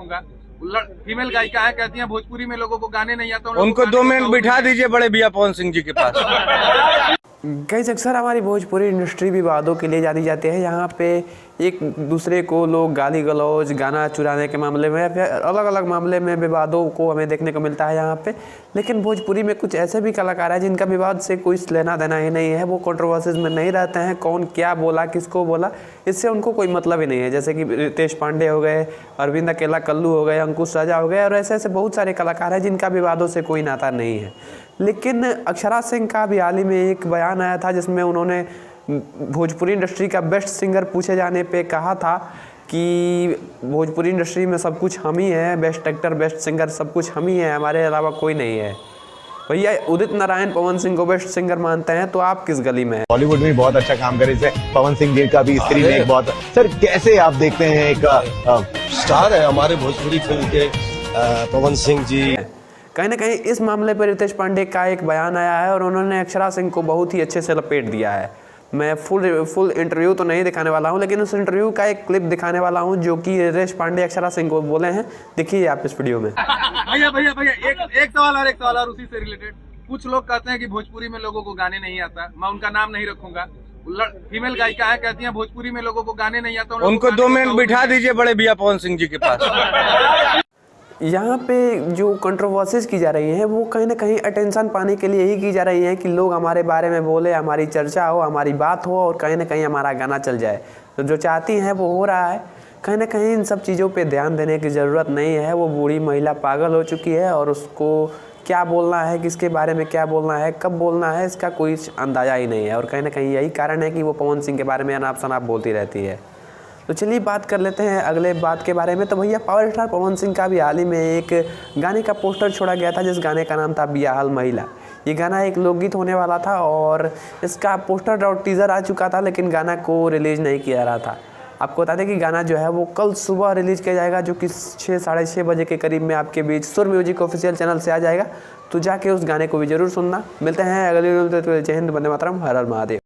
रखूंगा। फीमेल गायिका है, कहती हैं भोजपुरी में लोगों को गाने नहीं आता। उनको 2 मिनट बिठा दीजिए बड़े भैया पवन सिंह जी के पास। गाइस अक्सर हमारी भोजपुरी इंडस्ट्री विवादों के लिए जानी जाती है। यहाँ पे एक दूसरे को लोग गाली गलौज, गाना चुराने के मामले में, अलग अलग मामले में विवादों को हमें देखने को मिलता है यहाँ पे। लेकिन भोजपुरी में कुछ ऐसे भी कलाकार हैं जिनका विवाद से कोई लेना देना ही नहीं है। वो कंट्रोवर्सीज में नहीं रहते हैं, कौन क्या बोला, किसको बोला, इससे उनको कोई मतलब ही नहीं है। जैसे कि रितेश पांडे हो गए, अरविंद अकेला कल्लू हो गए, अंकुश राजा हो गए, और ऐसे ऐसे बहुत सारे कलाकार हैं जिनका विवादों से कोई नाता नहीं है। लेकिन अक्षरा सिंह का भी हाल ही में एक बयान आया था जिसमें उन्होंने भोजपुरी इंडस्ट्री का बेस्ट सिंगर पूछे जाने पे कहा था कि भोजपुरी इंडस्ट्री में सब कुछ हम ही हैं, बेस्ट एक्टर, बेस्ट सिंगर सब कुछ हम ही हैं, हमारे अलावा कोई नहीं है। भैया उदित नारायण पवन सिंह को बेस्ट सिंगर मानते हैं तो आप किस गली में हैं? बॉलीवुड में बहुत अच्छा काम करे थे पवन सिंह जी का भी स्त्री में एक बहुत। सर कैसे आप देखते हैं, एक स्टार है हमारे भोजपुरी फिल्म के पवन सिंह जी। कहीं ना कहीं इस मामले पर रितेश पांडे का एक बयान आया है और उन्होंने अक्षरा सिंह को बहुत ही अच्छे से लपेट दिया है। मैं फुल इंटरव्यू तो नहीं दिखाने वाला हूं, लेकिन उस इंटरव्यू का एक क्लिप दिखाने वाला हूं जो कि रितेश पांडे अक्षरा सिंह को बोले हैं। देखिए आप इस वीडियो में। भैया एक सवाल और उसी से रिलेटेड। कुछ लोग कहते हैं कि भोजपुरी में लोगों को गाने नहीं आता, मैं उनका नाम नहीं रखूंगा। फीमेल गायिका है, कहती हैं भोजपुरी में लोगों को गाने नहीं आता। उनको 2 मिनट बिठा दीजिए बड़े भैया पवन सिंह जी के पास। यहाँ पे जो कंट्रोवर्सीज की जा रही हैं वो कहीं ना कहीं अटेंशन पाने के लिए ही की जा रही हैं कि लोग हमारे बारे में बोले, हमारी चर्चा हो, हमारी बात हो और कहीं ना कहीं हमारा गाना चल जाए। तो जो चाहती हैं वो हो रहा है। कहीं ना कहीं इन सब चीज़ों पे ध्यान देने की ज़रूरत नहीं है। वो बूढ़ी महिला पागल हो चुकी है और उसको क्या बोलना है, किसके बारे में क्या बोलना है, कब बोलना है, इसका कोई अंदाज़ा ही नहीं है। और कहीं ना कहीं यही कारण है कि वो पवन सिंह के बारे में अनाप शनाप बोलती रहती है। तो चलिए बात कर लेते हैं अगले बात के बारे में। तो भैया पावर स्टार पवन सिंह का भी हाल ही में एक गाने का पोस्टर छोड़ा गया था जिस गाने का नाम था बियाहल महिला। ये गाना एक लोकगीत होने वाला था और इसका पोस्टर और टीज़र आ चुका था, लेकिन गाना को रिलीज़ नहीं किया रहा था। आपको बता दें कि गाना जो है वो कल सुबह रिलीज़ किया जाएगा, जो कि 6 साढ़े 6 बजे के करीब में आपके बीच सुर म्यूजिक ऑफिशियल चैनल से आ जाएगा। तो जाके उस गाने को भी ज़रूर सुनना। मिलते हैं अगले वीडियो में। जय हिंद, वंदे मातरम, हर हर महादेव।